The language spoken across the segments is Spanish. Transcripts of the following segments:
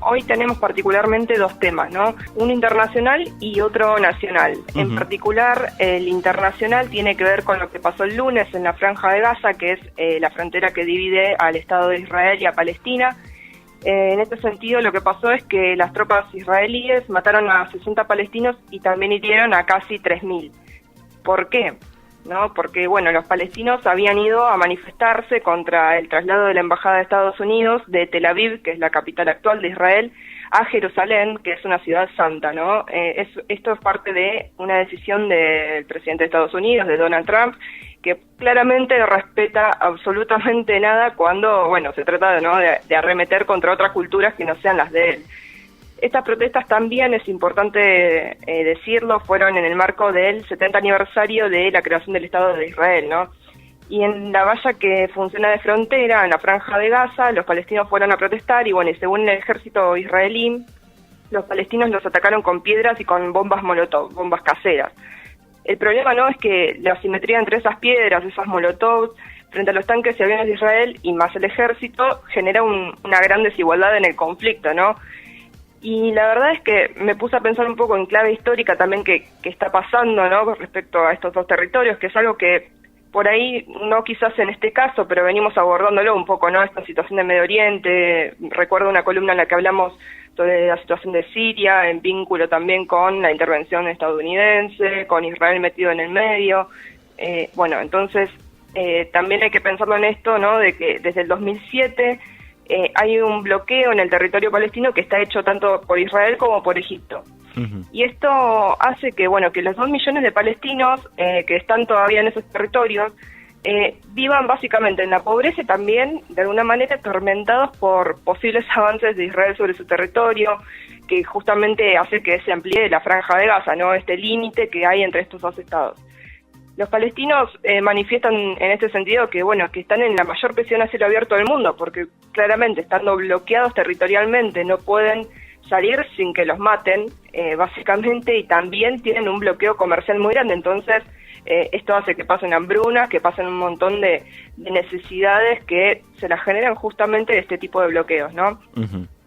hoy tenemos particularmente dos temas, ¿no? Uno internacional y otro nacional. En particular, el internacional tiene que ver con lo que pasó el lunes en la Franja de Gaza, que es la frontera que divide al Estado de Israel y a Palestina. En este sentido, lo que pasó es que las tropas israelíes mataron a 60 palestinos y también hirieron a casi 3.000. ¿Por qué? ¿No? Porque, bueno, los palestinos habían ido a manifestarse contra el traslado de la Embajada de Estados Unidos de Tel Aviv, que es la capital actual de Israel, a Jerusalén, que es una ciudad santa, ¿no? Esto es parte de una decisión del presidente de Estados Unidos, de Donald Trump, que claramente no respeta absolutamente nada cuando, bueno, se trata, ¿no?, de arremeter contra otras culturas que no sean las de él. Estas protestas también, es importante decirlo, fueron en el marco del 70 aniversario de la creación del Estado de Israel, ¿no? Y en la valla que funciona de frontera, en la Franja de Gaza, los palestinos fueron a protestar y, bueno, y según el ejército israelí, los palestinos los atacaron con piedras y con bombas molotov, bombas caseras. El problema, ¿no?, es que la asimetría entre esas piedras, esas molotov, frente a los tanques y aviones de Israel y más el ejército, genera una gran desigualdad en el conflicto, ¿no? Y la verdad es que me puse a pensar un poco en clave histórica también que está pasando, ¿no?, con respecto a estos dos territorios, que es algo que por ahí, no quizás en este caso, pero venimos abordándolo un poco, ¿no?, esta situación de Medio Oriente. Recuerdo una columna en la que hablamos sobre la situación de Siria, en vínculo también con la intervención estadounidense, con Israel metido en el medio. Bueno, entonces también hay que pensarlo en esto, ¿no?, de que desde el 2007... hay un bloqueo en el territorio palestino que está hecho tanto por Israel como por Egipto. Y esto hace que, bueno, que los 2 millones de palestinos que están todavía en esos territorios vivan básicamente en la pobreza y también, de alguna manera, atormentados por posibles avances de Israel sobre su territorio, que justamente hace que se amplíe la Franja de Gaza, ¿no?, este límite que hay entre estos dos estados. Los palestinos manifiestan en este sentido que, bueno, que están en la mayor presión a cielo abierto del mundo, porque claramente, estando bloqueados territorialmente, no pueden salir sin que los maten, básicamente, y también tienen un bloqueo comercial muy grande. Entonces, esto hace que pasen hambrunas, que pasen un montón de necesidades que se las generan justamente de este tipo de bloqueos, ¿no?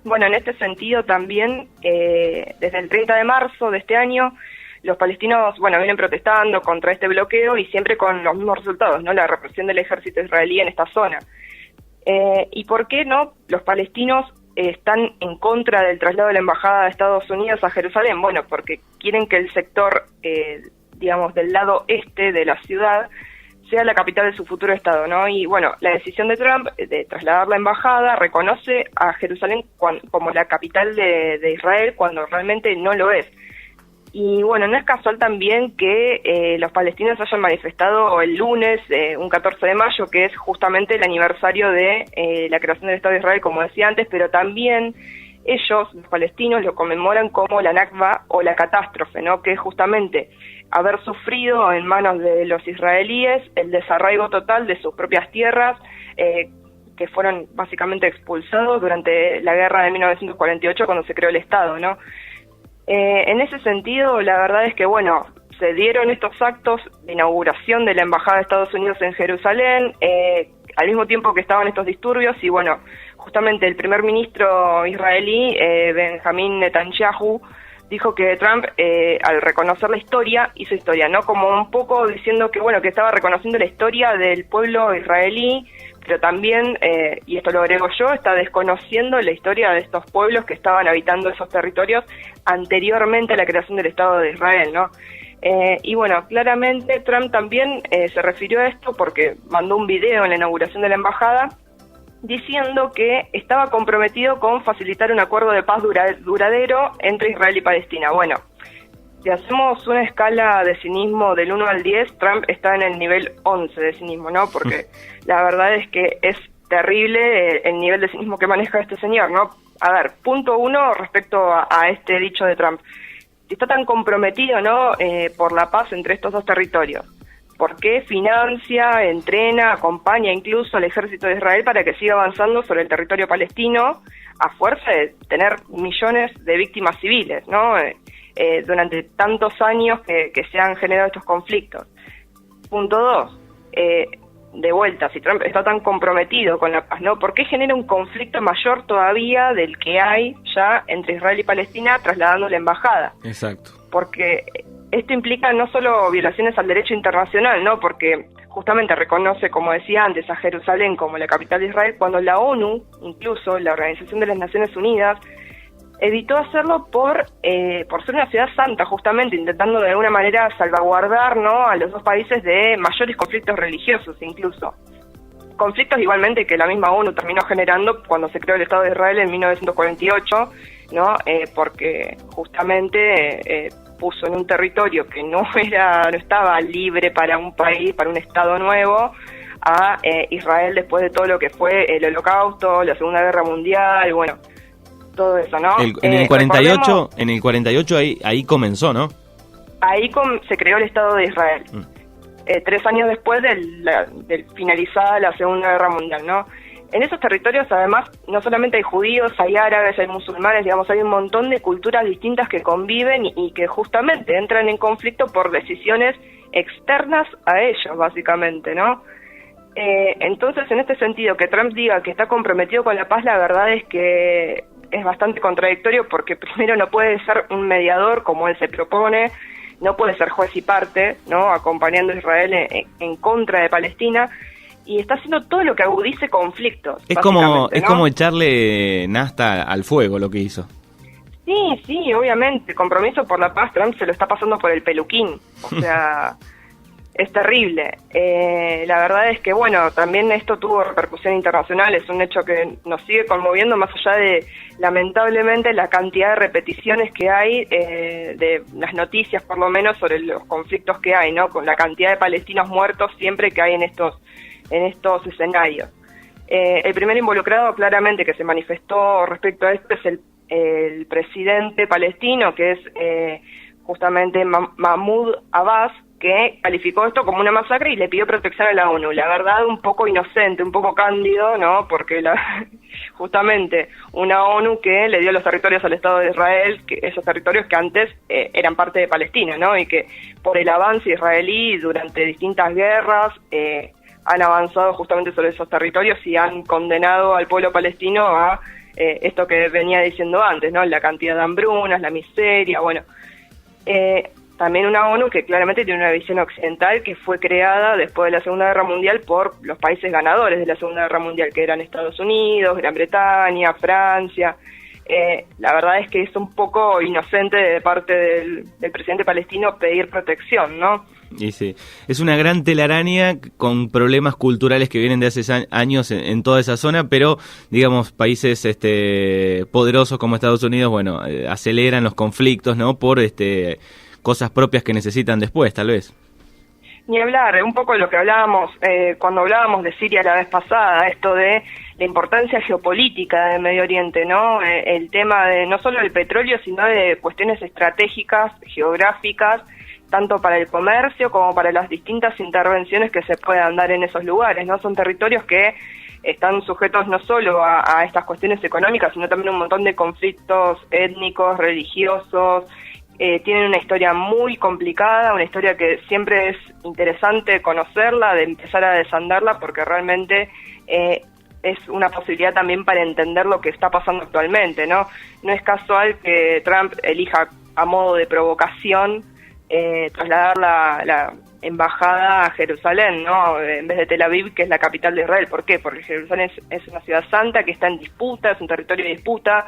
Bueno, en este sentido también, desde el 30 de marzo de este año, los palestinos, bueno, vienen protestando contra este bloqueo y siempre con los mismos resultados, ¿no?, la represión del ejército israelí en esta zona. ¿Y por qué no los palestinos están en contra del traslado de la Embajada de Estados Unidos a Jerusalén? Bueno, porque quieren que el sector, digamos, del lado este de la ciudad sea la capital de su futuro Estado, ¿no? Y bueno, la decisión de Trump de trasladar la embajada reconoce a Jerusalén como la capital de Israel cuando realmente no lo es. Y bueno, no es casual también que los palestinos hayan manifestado el lunes, un 14 de mayo, que es justamente el aniversario de la creación del Estado de Israel, como decía antes, pero también ellos, los palestinos, lo conmemoran como la Nakba o la catástrofe, ¿no?, que es justamente haber sufrido en manos de los israelíes el desarraigo total de sus propias tierras, que fueron básicamente expulsados durante la guerra de 1948 cuando se creó el Estado, ¿no? En ese sentido, la verdad es que, bueno, se dieron estos actos de inauguración de la Embajada de Estados Unidos en Jerusalén, al mismo tiempo que estaban estos disturbios, y bueno, justamente el primer ministro israelí, Benjamín Netanyahu, dijo que Trump, al reconocer la historia, hizo historia, ¿no? Como un poco diciendo que, bueno, que estaba reconociendo la historia del pueblo israelí, pero también, y esto lo agrego yo, está desconociendo la historia de estos pueblos que estaban habitando esos territorios anteriormente a la creación del Estado de Israel, ¿no? Y bueno, claramente Trump también se refirió a esto porque mandó un video en la inauguración de la embajada diciendo que estaba comprometido con facilitar un acuerdo de paz duradero entre Israel y Palestina. Bueno, si hacemos una escala de cinismo del 1 al 10, Trump está en el nivel 11 de cinismo, ¿no? Porque la verdad es que es terrible el nivel de cinismo que maneja este señor, ¿no? A ver, punto 1 respecto a este dicho de Trump. Si está tan comprometido, ¿no?, por la paz entre estos dos territorios, ¿por qué financia, entrena, acompaña incluso al ejército de Israel para que siga avanzando sobre el territorio palestino a fuerza de tener millones de víctimas civiles, ¿no?, durante tantos años que se han generado estos conflictos? Punto 2, de vuelta, si Trump está tan comprometido con la paz, ¿no? ¿Por qué genera un conflicto mayor todavía del que hay ya entre Israel y Palestina trasladando la embajada? Exacto. Porque esto implica no solo violaciones al derecho internacional, ¿no? Porque justamente reconoce, como decía antes, a Jerusalén como la capital de Israel, cuando la ONU, incluso la Organización de las Naciones Unidas, evitó hacerlo por ser una ciudad santa, justamente, intentando de alguna manera salvaguardar, ¿no?, a los dos países de mayores conflictos religiosos, incluso. Conflictos igualmente que la misma ONU terminó generando cuando se creó el Estado de Israel en 1948, ¿no? Porque justamente puso en un territorio que no estaba libre para un país, para un Estado nuevo, a Israel después de todo lo que fue el Holocausto, la Segunda Guerra Mundial, bueno, todo eso, ¿no? En el 48 ahí comenzó, ¿no? Ahí se creó el Estado de Israel. 3 años después del finalizada la Segunda Guerra Mundial, ¿no? En esos territorios, además, no solamente hay judíos, hay árabes, hay musulmanes, digamos, hay un montón de culturas distintas que conviven y que justamente entran en conflicto por decisiones externas a ellos, básicamente, ¿no? Entonces, en este sentido, que Trump diga que está comprometido con la paz, la verdad es que es bastante contradictorio, porque primero no puede ser un mediador como él se propone, no puede ser juez y parte, ¿no?, acompañando a Israel en contra de Palestina, y está haciendo todo lo que agudice conflictos. Es como echarle nafta al fuego lo que hizo. Sí, obviamente, compromiso por la paz, Trump se lo está pasando por el peluquín, o sea, es terrible. La verdad es que, bueno, también esto tuvo repercusión internacional, es un hecho que nos sigue conmoviendo, más allá de, lamentablemente, la cantidad de repeticiones que hay, de las noticias, por lo menos, sobre los conflictos que hay, ¿no?, con la cantidad de palestinos muertos siempre que hay en estos escenarios. El primer involucrado, claramente, que se manifestó respecto a esto es el presidente palestino, que es justamente Mahmoud Abbas, que calificó esto como una masacre y le pidió protección a la ONU. La verdad, un poco inocente, un poco cándido, ¿no? Porque justamente una ONU que le dio los territorios al Estado de Israel, que esos territorios que antes eran parte de Palestina, ¿no? Y que por el avance israelí durante distintas guerras han avanzado justamente sobre esos territorios y han condenado al pueblo palestino a esto que venía diciendo antes, ¿no? La cantidad de hambrunas, la miseria, bueno. También una ONU que claramente tiene una visión occidental, que fue creada después de la Segunda Guerra Mundial por los países ganadores de la Segunda Guerra Mundial, que eran Estados Unidos, Gran Bretaña, Francia. La verdad es que es un poco inocente de parte del presidente palestino pedir protección, ¿no? Y sí, es una gran telaraña con problemas culturales que vienen de hace años en toda esa zona, pero digamos países poderosos como Estados Unidos, bueno, aceleran los conflictos, ¿no?, por cosas propias que necesitan después, tal vez. Ni hablar, un poco de lo que hablábamos cuando hablábamos de Siria la vez pasada, esto de la importancia geopolítica del Medio Oriente, ¿no? El tema de no solo del petróleo, sino de cuestiones estratégicas, geográficas, tanto para el comercio como para las distintas intervenciones que se puedan dar en esos lugares, ¿no? Son territorios que están sujetos no solo a estas cuestiones económicas, sino también a un montón de conflictos étnicos, religiosos. Tienen una historia muy complicada, una historia que siempre es interesante conocerla, de empezar a desandarla, porque realmente es una posibilidad también para entender lo que está pasando actualmente, ¿no? No es casual que Trump elija a modo de provocación trasladar la embajada a Jerusalén, ¿no?, en vez de Tel Aviv, que es la capital de Israel. ¿Por qué? Porque Jerusalén es una ciudad santa que está en disputa, es un territorio de disputa,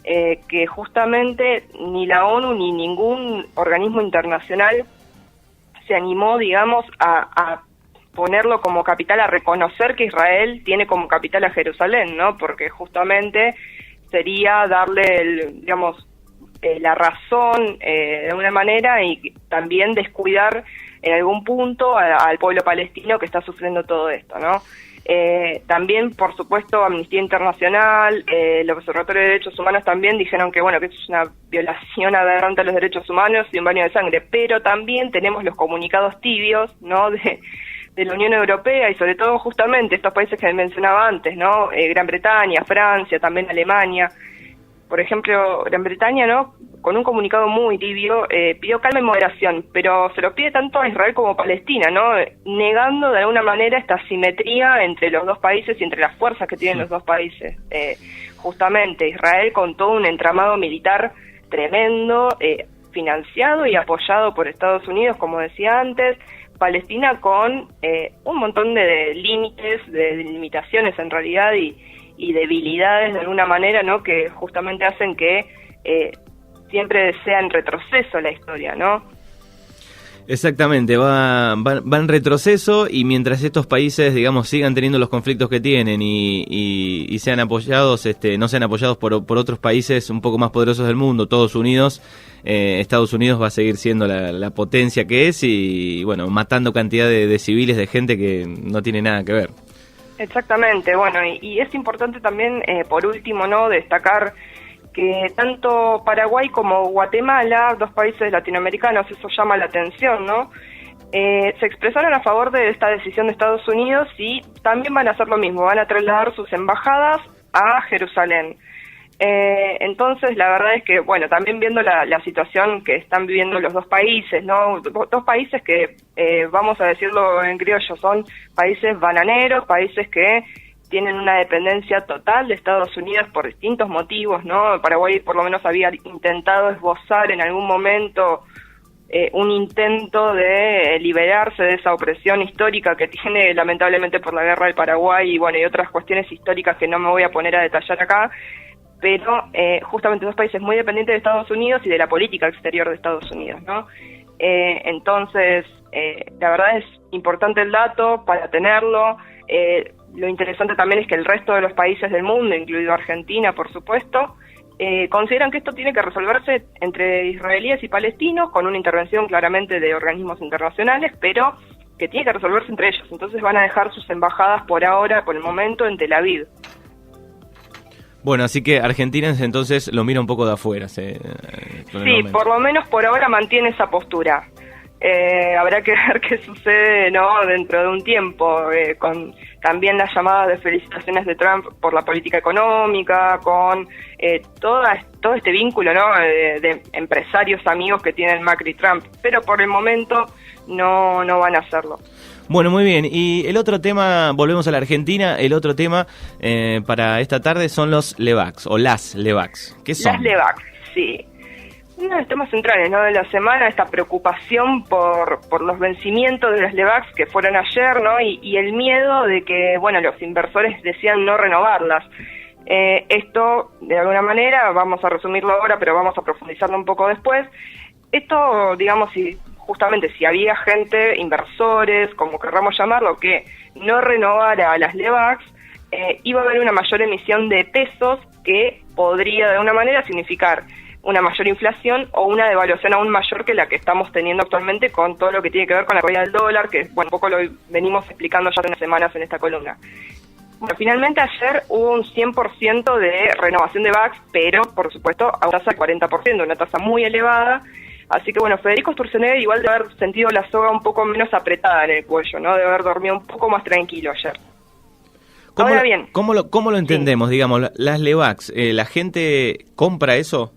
que justamente ni la ONU ni ningún organismo internacional se animó, digamos, a ponerlo como capital, a reconocer que Israel tiene como capital a Jerusalén, ¿no? Porque justamente sería darle, digamos, la razón de alguna manera, y también descuidar en algún punto al pueblo palestino que está sufriendo todo esto, ¿no? También, por supuesto, Amnistía Internacional, el Observatorio de Derechos Humanos también dijeron que, bueno, que eso es una violación aberrante a los derechos humanos y un baño de sangre, pero también tenemos los comunicados tibios, ¿no?, de la Unión Europea, y sobre todo justamente estos países que mencionaba antes, ¿no?, Gran Bretaña, Francia, también Alemania. Por ejemplo, Gran Bretaña, ¿no?, con un comunicado muy tibio, pidió calma y moderación, pero se lo pide tanto a Israel como a Palestina, ¿no? Negando de alguna manera esta simetría entre los dos países y entre las fuerzas que tienen los dos países. Justamente Israel con todo un entramado militar tremendo, financiado y apoyado por Estados Unidos, como decía antes, Palestina con un montón de límites, de limitaciones en realidad y debilidades de alguna manera, ¿no? Que justamente hacen que siempre sea en retroceso la historia, ¿no? Exactamente, va en retroceso, y mientras estos países, digamos, sigan teniendo los conflictos que tienen y sean apoyados, no sean apoyados por otros países un poco más poderosos del mundo, todos unidos, Estados Unidos va a seguir siendo la potencia que es y, bueno, matando cantidad de civiles, de gente que no tiene nada que ver. Exactamente, bueno, y es importante también, por último, ¿no?, destacar que tanto Paraguay como Guatemala, dos países latinoamericanos, eso llama la atención, ¿no? Se expresaron a favor de esta decisión de Estados Unidos y también van a hacer lo mismo, van a trasladar sus embajadas a Jerusalén. Entonces, la verdad es que, bueno, también viendo la situación que están viviendo los dos países, ¿no? Dos países que, vamos a decirlo en criollo, son países bananeros, países que tienen una dependencia total de Estados Unidos por distintos motivos, ¿no? Paraguay por lo menos había intentado esbozar en algún momento un intento de liberarse de esa opresión histórica que tiene lamentablemente por la guerra del Paraguay y, bueno, y otras cuestiones históricas que no me voy a poner a detallar acá, pero justamente dos países muy dependientes de Estados Unidos y de la política exterior de Estados Unidos, ¿no? Entonces, la verdad es importante el dato para tenerlo. Lo interesante también es que el resto de los países del mundo, incluido Argentina, por supuesto, consideran que esto tiene que resolverse entre israelíes y palestinos, con una intervención claramente de organismos internacionales, pero que tiene que resolverse entre ellos. Entonces van a dejar sus embajadas por ahora, por el momento, en Tel Aviv. Bueno, así que Argentina entonces lo mira un poco de afuera. Sí, por lo menos por ahora mantiene esa postura. Habrá que ver qué sucede, ¿no?, dentro de un tiempo, con también las llamadas de felicitaciones de Trump por la política económica, con todo este vínculo, ¿no?, de empresarios amigos que tienen Macri y Trump, pero por el momento no van a hacerlo. Bueno, muy bien. Y el otro tema, volvemos a la Argentina, el otro tema para esta tarde son los LEVACs, o las LEVACs. ¿Qué son? Las LEVACs, sí. Uno de los temas centrales, ¿no?, de la semana, esta preocupación por los vencimientos de las LEVACs que fueron ayer, ¿no?, y el miedo de que, bueno, los inversores decían no renovarlas. Esto, de alguna manera, vamos a resumirlo ahora, pero vamos a profundizarlo un poco después. Esto, digamos, justamente si había gente, inversores, como querramos llamarlo, que no renovara las LEVACs, iba a haber una mayor emisión de pesos que podría, de alguna manera, significar una mayor inflación o una devaluación aún mayor que la que estamos teniendo actualmente con todo lo que tiene que ver con la caída del dólar, que, bueno, un poco lo venimos explicando ya hace unas semanas en esta columna. Bueno, finalmente ayer hubo un 100% de renovación de VACs, pero, por supuesto, a una tasa de 40%, una tasa muy elevada. Así que, bueno, Federico Sturzenegger igual de haber sentido la soga un poco menos apretada en el cuello, ¿no?, de haber dormido un poco más tranquilo ayer. Ahora bien, ¿cómo lo entendemos? Sí. Digamos, las LEVACs, ¿la gente compra eso?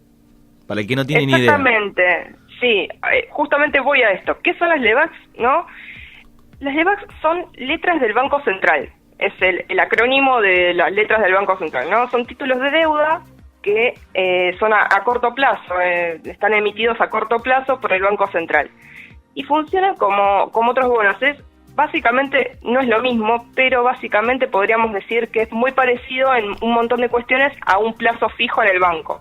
Para el que no tiene ni idea. Exactamente, sí, justamente voy a esto. ¿Qué son las LEVACs, no? Las LEVACs son letras del Banco Central, es el acrónimo de las letras del Banco Central, ¿no? Son títulos de deuda que son a corto plazo, están emitidos a corto plazo por el Banco Central. Y funcionan como otros bonos. Básicamente no es lo mismo, pero básicamente podríamos decir que es muy parecido en un montón de cuestiones a un plazo fijo en el banco,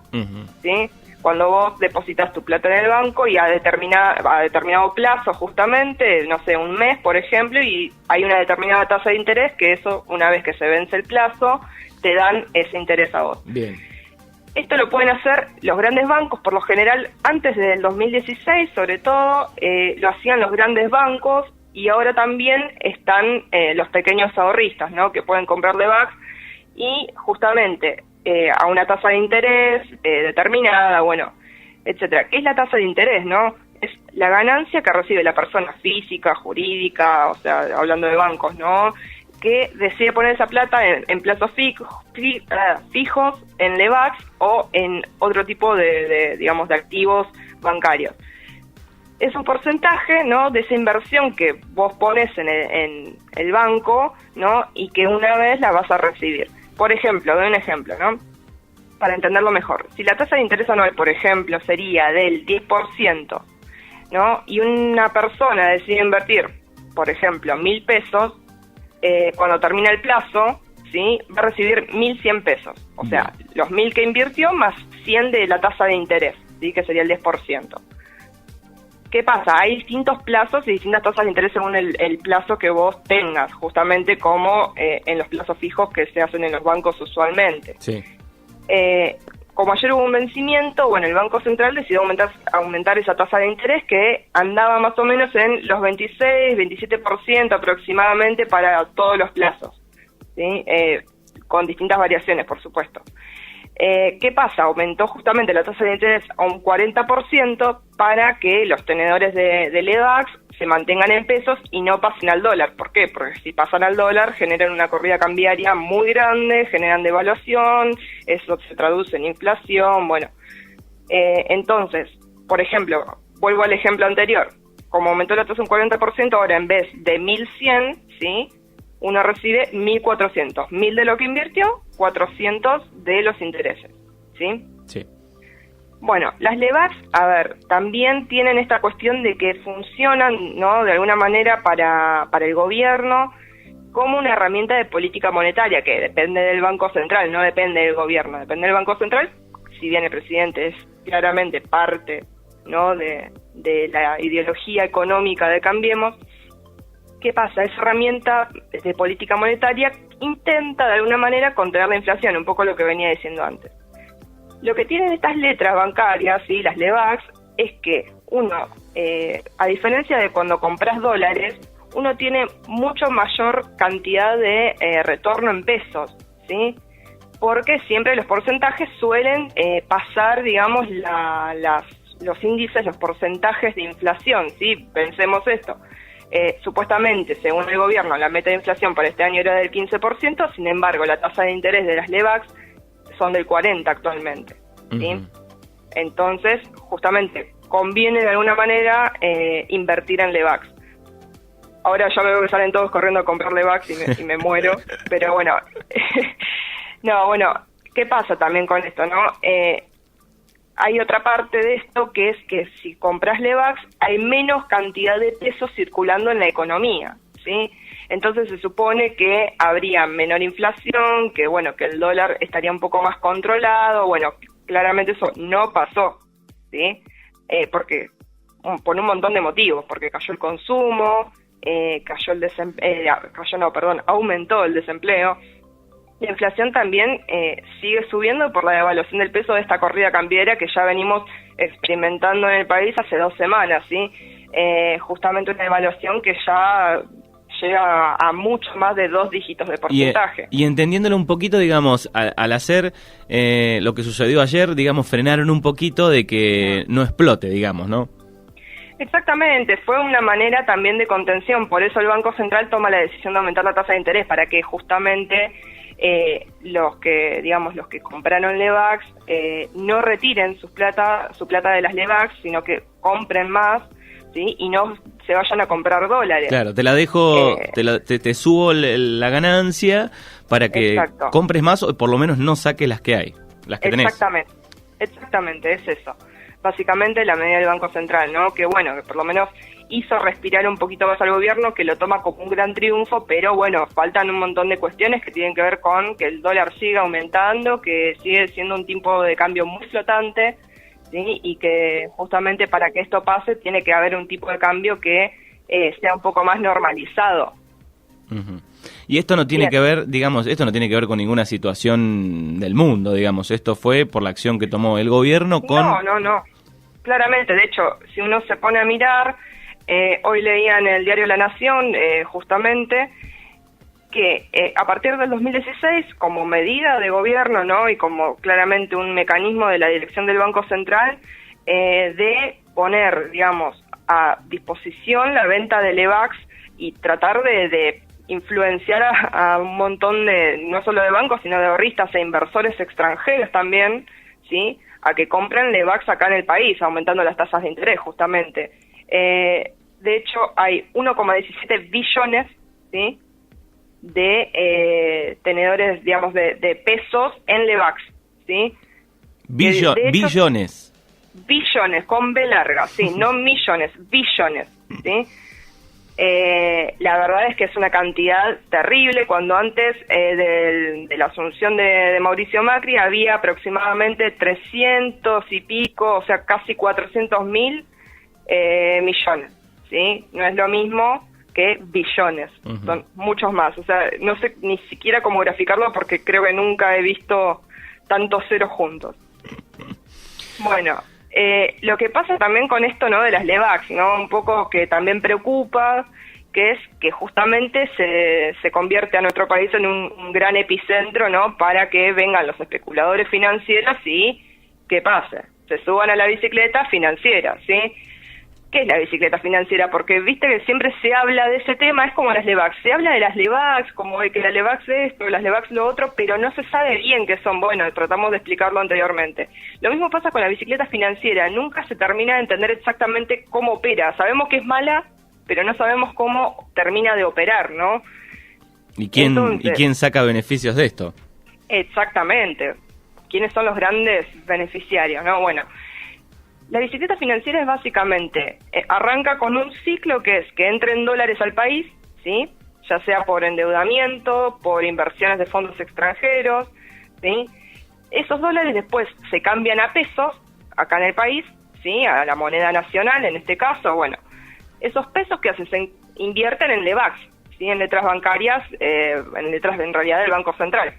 ¿sí? Cuando vos depositas tu plata en el banco y a determinado plazo justamente, no sé, un mes, por ejemplo, y hay una determinada tasa de interés que eso, una vez que se vence el plazo, te dan ese interés a vos. Bien. Esto lo pueden hacer los grandes bancos, por lo general, antes del 2016, sobre todo, lo hacían los grandes bancos, y ahora también están los pequeños ahorristas, ¿no?, que pueden comprar LEVACs, y justamente a una tasa de interés determinada, bueno, etcétera. ¿Qué es la tasa de interés, no? Es la ganancia que recibe la persona física, jurídica, o sea, hablando de bancos, ¿no?, que decide poner esa plata en plazos fijos, en Lebacs o en otro tipo digamos, de activos bancarios. Es un porcentaje, ¿no?, de esa inversión que vos pones en el banco, ¿no?, y que una vez la vas a recibir. Por ejemplo, doy un ejemplo, ¿no?, para entenderlo mejor. Si la tasa de interés anual, por ejemplo, sería del 10%, ¿no?, y una persona decide invertir, por ejemplo, 1.000 pesos, cuando termina el plazo, ¿sí?, va a recibir 1.100 pesos. O sea, los 1.000 que invirtió más 100 de la tasa de interés, ¿sí?, que sería el 10%. ¿Qué pasa? Hay distintos plazos y distintas tasas de interés según el plazo que vos tengas, justamente como en los plazos fijos que se hacen en los bancos usualmente. Sí. Como ayer hubo un vencimiento, bueno, el Banco Central decidió aumentar esa tasa de interés que andaba más o menos en los 26-27% aproximadamente para todos los plazos, ¿sí? Con distintas variaciones, por supuesto. ¿Qué pasa? Aumentó justamente la tasa de interés a un 40% para que los tenedores de Lebacs se mantengan en pesos y no pasen al dólar. ¿Por qué? Porque si pasan al dólar generan una corrida cambiaria muy grande, generan devaluación, eso se traduce en inflación, bueno. Entonces, por ejemplo, vuelvo al ejemplo anterior, como aumentó la tasa un 40%, ahora en vez de 1.100, ¿sí?, uno recibe 1.400, 1.000 de lo que invirtió, 400 de los intereses, ¿sí? Sí. Bueno, las Lebacs, a ver, también tienen esta cuestión de que funcionan, ¿no?, de alguna manera para el gobierno como una herramienta de política monetaria que depende del Banco Central, no depende del gobierno, depende del Banco Central, si bien el presidente es claramente parte, ¿no?, de la ideología económica de Cambiemos. ¿Qué pasa? Esa herramienta de política monetaria intenta de alguna manera contener la inflación, un poco lo que venía diciendo antes. Lo que tienen estas letras bancarias, ¿sí?, las Lebacs, es que uno, a diferencia de cuando compras dólares, uno tiene mucho mayor cantidad de retorno en pesos, ¿sí? Porque siempre los porcentajes suelen pasar, digamos, los índices, los porcentajes de inflación, ¿sí? Pensemos esto. Supuestamente, según el gobierno, la meta de inflación para este año era del 15%, sin embargo, la tasa de interés de las Lebacs son del 40% actualmente, ¿sí? Uh-huh. Entonces, justamente, conviene de alguna manera invertir en Lebacs. Ahora ya veo que salen todos corriendo a comprar Lebacs y me muero, pero bueno, no, bueno, ¿qué pasa también con esto, no? Hay otra parte de esto que es que si compras Lebacs hay menos cantidad de pesos circulando en la economía, ¿sí? Entonces se supone que habría menor inflación, que bueno, que el dólar estaría un poco más controlado. Bueno, claramente eso no pasó, ¿sí? Porque por un montón de motivos, porque cayó el consumo, aumentó el desempleo. La inflación también sigue subiendo por la devaluación del peso de esta corrida cambiaria que ya venimos experimentando en el país hace 2 semanas, ¿sí? Justamente una devaluación que ya llega a mucho más de 2 dígitos de porcentaje. Y entendiéndolo un poquito, digamos, al hacer lo que sucedió ayer, digamos, frenaron un poquito de que no explote, digamos, ¿no? Exactamente, fue una manera también de contención, por eso el Banco Central toma la decisión de aumentar la tasa de interés, para que justamente los que compraron Lebacs no retiren su plata de las Lebacs, sino que compren más, ¿sí? Y no se vayan a comprar dólares. Claro, te la dejo, te subo la ganancia para que exacto, compres más o por lo menos no saques las que hay, las que tenés. Exactamente, es eso. Básicamente la medida del Banco Central, ¿no? Que bueno, que por lo menos hizo respirar un poquito más al gobierno, que lo toma como un gran triunfo, pero bueno, faltan un montón de cuestiones que tienen que ver con que el dólar siga aumentando, que sigue siendo un tipo de cambio muy flotante, ¿sí? Y que justamente para que esto pase tiene que haber un tipo de cambio que sea un poco más normalizado. Uh-huh. Y esto no tiene que ver, digamos, esto no tiene que ver con ninguna situación del mundo, digamos, esto fue por la acción que tomó el gobierno con... No, claramente, de hecho, si uno se pone a mirar, hoy leía en el diario La Nación, justamente, que a partir del 2016, como medida de gobierno, ¿no? Y como claramente un mecanismo de la dirección del Banco Central, de poner, digamos, a disposición la venta de Lebacs y tratar de influenciar a un montón de, no solo de bancos, sino de ahorristas e inversores extranjeros también, ¿sí?, a que compren Levax acá en el país, aumentando las tasas de interés, justamente. De hecho, hay 1,17 billones, ¿sí?, de tenedores, digamos, de pesos en Levax, ¿sí? Billones. Billones, con B larga, sí, no millones, billones, ¿sí? La verdad es que es una cantidad terrible, cuando antes de la asunción de Mauricio Macri había aproximadamente 300 y pico, o sea, casi 400.000 millones, ¿sí? No es lo mismo que billones, son muchos más, o sea, no sé ni siquiera cómo graficarlo porque creo que nunca he visto tantos ceros juntos. Bueno, lo que pasa también con esto, ¿no?, de las Levax, ¿no?, un poco que también preocupa, que es que justamente se convierte a nuestro país en un gran epicentro, ¿no?, para que vengan los especuladores financieros y ¿qué pase? Se suban a la bicicleta financiera, ¿sí? ¿Qué es la bicicleta financiera? Porque viste que siempre se habla de ese tema, es como las Levax, se habla de las Levax, como de que la Levax esto, las Levax lo otro, pero no se sabe bien qué son. Bueno, tratamos de explicarlo anteriormente. Lo mismo pasa con la bicicleta financiera, nunca se termina de entender exactamente cómo opera. Sabemos que es mala, pero no sabemos cómo termina de operar, ¿no? ¿Y quién saca beneficios de esto? Exactamente. ¿Quiénes son los grandes beneficiarios, no? Bueno, la bicicleta financiera es básicamente, arranca con un ciclo que es que entren dólares al país, ¿sí?, ya sea por endeudamiento, por inversiones de fondos extranjeros, ¿sí? Esos dólares después se cambian a pesos acá en el país, ¿sí?, a la moneda nacional en este caso. Bueno, esos pesos que hacen, se invierten en Levax, ¿sí?, en letras bancarias, en letras en realidad del Banco Central.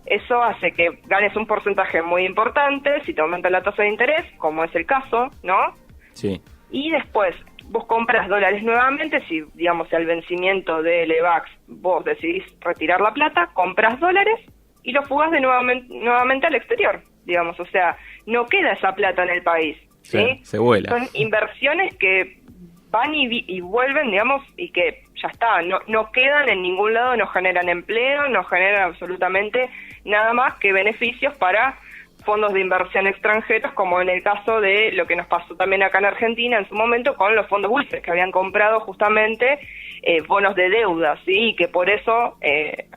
Eso hace que ganes un porcentaje muy importante si te aumenta la tasa de interés, como es el caso, ¿no? Sí. Y después vos compras dólares nuevamente, si digamos al vencimiento de Levax vos decidís retirar la plata, compras dólares y lo fugás de nuevamente al exterior, digamos, o sea, no queda esa plata en el país, ¿sí? Sí, se vuela. Son inversiones que van y vuelven, digamos, y que ya está, no quedan en ningún lado, no generan empleo, no generan absolutamente nada más que beneficios para fondos de inversión extranjeros, como en el caso de lo que nos pasó también acá en Argentina en su momento con los fondos buitres, que habían comprado justamente bonos de deuda, ¿sí? Y que por eso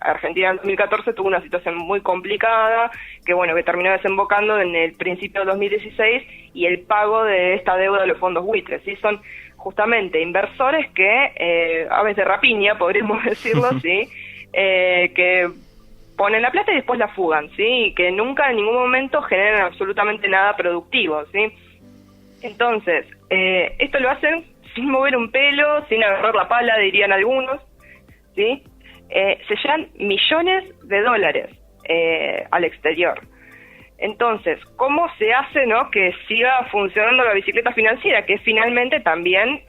Argentina en 2014 tuvo una situación muy complicada, que bueno, que terminó desembocando en el principio de 2016 y el pago de esta deuda de los fondos buitres, ¿sí? Son justamente inversores que, aves de rapiña, podríamos decirlo, ¿sí? Que ponen la plata y después la fugan, ¿sí? Y que nunca en ningún momento generan absolutamente nada productivo, ¿sí? Entonces, esto lo hacen sin mover un pelo, sin agarrar la pala, dirían algunos, ¿sí? Se llevan millones de dólares al exterior. Entonces, ¿cómo se hace, no, que siga funcionando la bicicleta financiera? Que es finalmente también,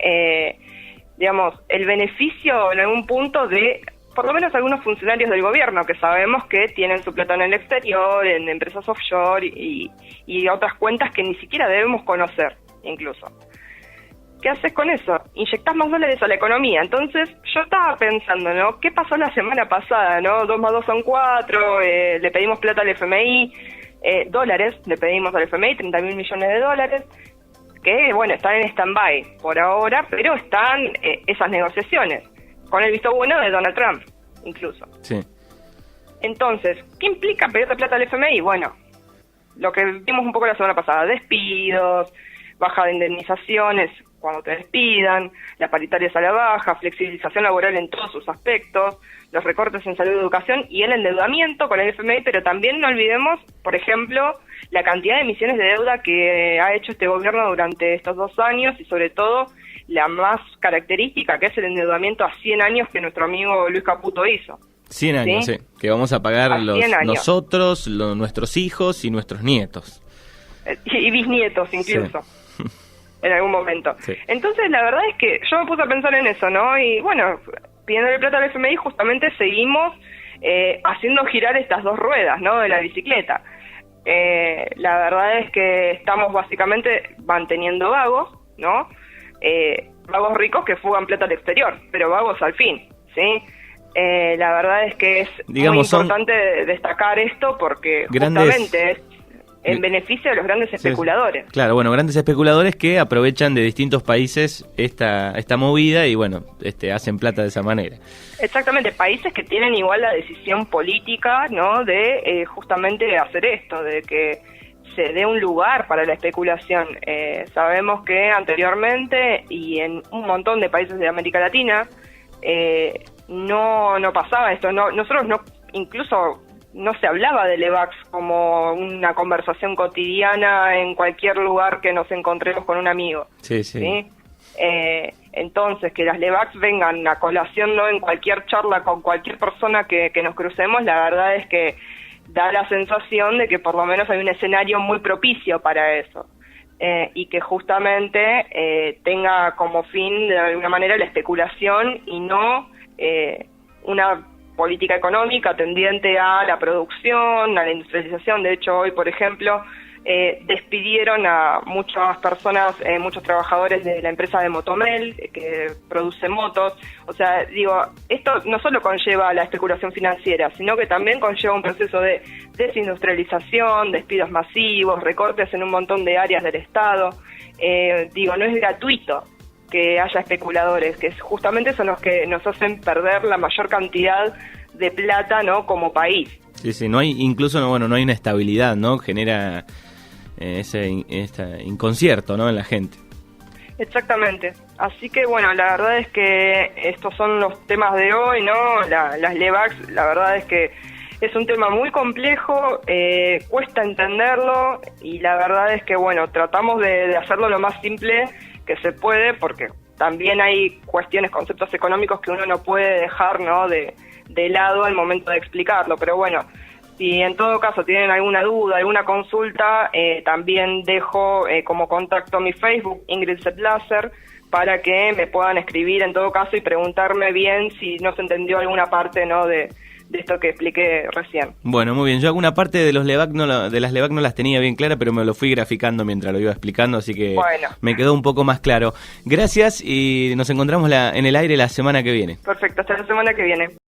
digamos, el beneficio en algún punto de, por lo menos algunos funcionarios del gobierno, que sabemos que tienen su plata en el exterior, en empresas offshore y otras cuentas que ni siquiera debemos conocer, incluso. ¿Qué haces con eso? Inyectás más dólares a la economía. Entonces, yo estaba pensando, ¿no? ¿Qué pasó la semana pasada, no? 2 más 2 son 4, le pedimos plata al FMI, dólares, le pedimos al FMI 30.000 millones de dólares, que, bueno, están en stand-by por ahora, pero están esas negociaciones, con el visto bueno de Donald Trump, incluso. Sí. Entonces, ¿qué implica pedirle plata al FMI? Bueno, lo que vimos un poco la semana pasada, despidos, baja de indemnizaciones cuando te despidan, las paritarias a la baja, flexibilización laboral en todos sus aspectos, los recortes en salud y educación y el endeudamiento con el FMI, pero también no olvidemos, por ejemplo, la cantidad de emisiones de deuda que ha hecho este gobierno durante estos 2 años y sobre todo la más característica, que es el endeudamiento a 100 años que nuestro amigo Luis Caputo hizo. 100 años, ¿sí? Que vamos a pagar nosotros, nuestros hijos y nuestros nietos. Y bisnietos incluso. Sí. En algún momento. Sí. Entonces, la verdad es que yo me puse a pensar en eso, ¿no? Y bueno, pidiéndole plata al FMI, justamente seguimos haciendo girar estas 2 ruedas, ¿no? De la bicicleta. La verdad es que estamos básicamente manteniendo vagos, ¿no? Vagos ricos que fugan plata al exterior, pero vagos al fin, ¿sí? La verdad es que es digamos, muy importante destacar esto porque justamente es en beneficio de los grandes especuladores. Claro, bueno, grandes especuladores que aprovechan de distintos países esta movida y bueno, hacen plata de esa manera. Exactamente, países que tienen igual la decisión política, ¿no? De justamente hacer esto, de que se dé un lugar para la especulación. Sabemos que anteriormente y en un montón de países de América Latina no pasaba esto. Nosotros incluso no se hablaba de Levax como una conversación cotidiana en cualquier lugar que nos encontremos con un amigo. Sí. Entonces, que las Levax vengan a colación, ¿no? En cualquier charla con cualquier persona que nos crucemos, la verdad es que da la sensación de que por lo menos hay un escenario muy propicio para eso. Y que justamente tenga como fin, de alguna manera, la especulación y no una política económica tendiente a la producción, a la industrialización. De hecho, hoy, por ejemplo, despidieron a muchas personas, muchos trabajadores de la empresa de Motomel, que produce motos. O sea, digo, esto no solo conlleva la especulación financiera, sino que también conlleva un proceso de desindustrialización, despidos masivos, recortes en un montón de áreas del Estado. Digo, no es gratuito que haya especuladores, que justamente son los que nos hacen perder la mayor cantidad de plata, ¿no? Como país. Sí, no hay, incluso, no hay una estabilidad, ¿no? Genera ese inconscierto, ¿no? En la gente. Exactamente. Así que bueno, la verdad es que estos son los temas de hoy, ¿no? Las Levax, la verdad es que es un tema muy complejo, cuesta entenderlo y la verdad es que bueno, tratamos de hacerlo lo más simple que se puede, porque también hay cuestiones, conceptos económicos que uno no puede dejar, ¿no? de lado al momento de explicarlo, pero bueno, si en todo caso tienen alguna duda, alguna consulta, también dejo como contacto mi Facebook, Ingrid Zeplasser, para que me puedan escribir en todo caso y preguntarme bien si no se entendió alguna parte, ¿no? de esto que expliqué recién. Bueno, muy bien. Yo alguna parte de las Levax no las tenía bien clara, pero me lo fui graficando mientras lo iba explicando, así que bueno, me quedó un poco más claro. Gracias y nos encontramos en el aire la semana que viene. Perfecto, hasta la semana que viene.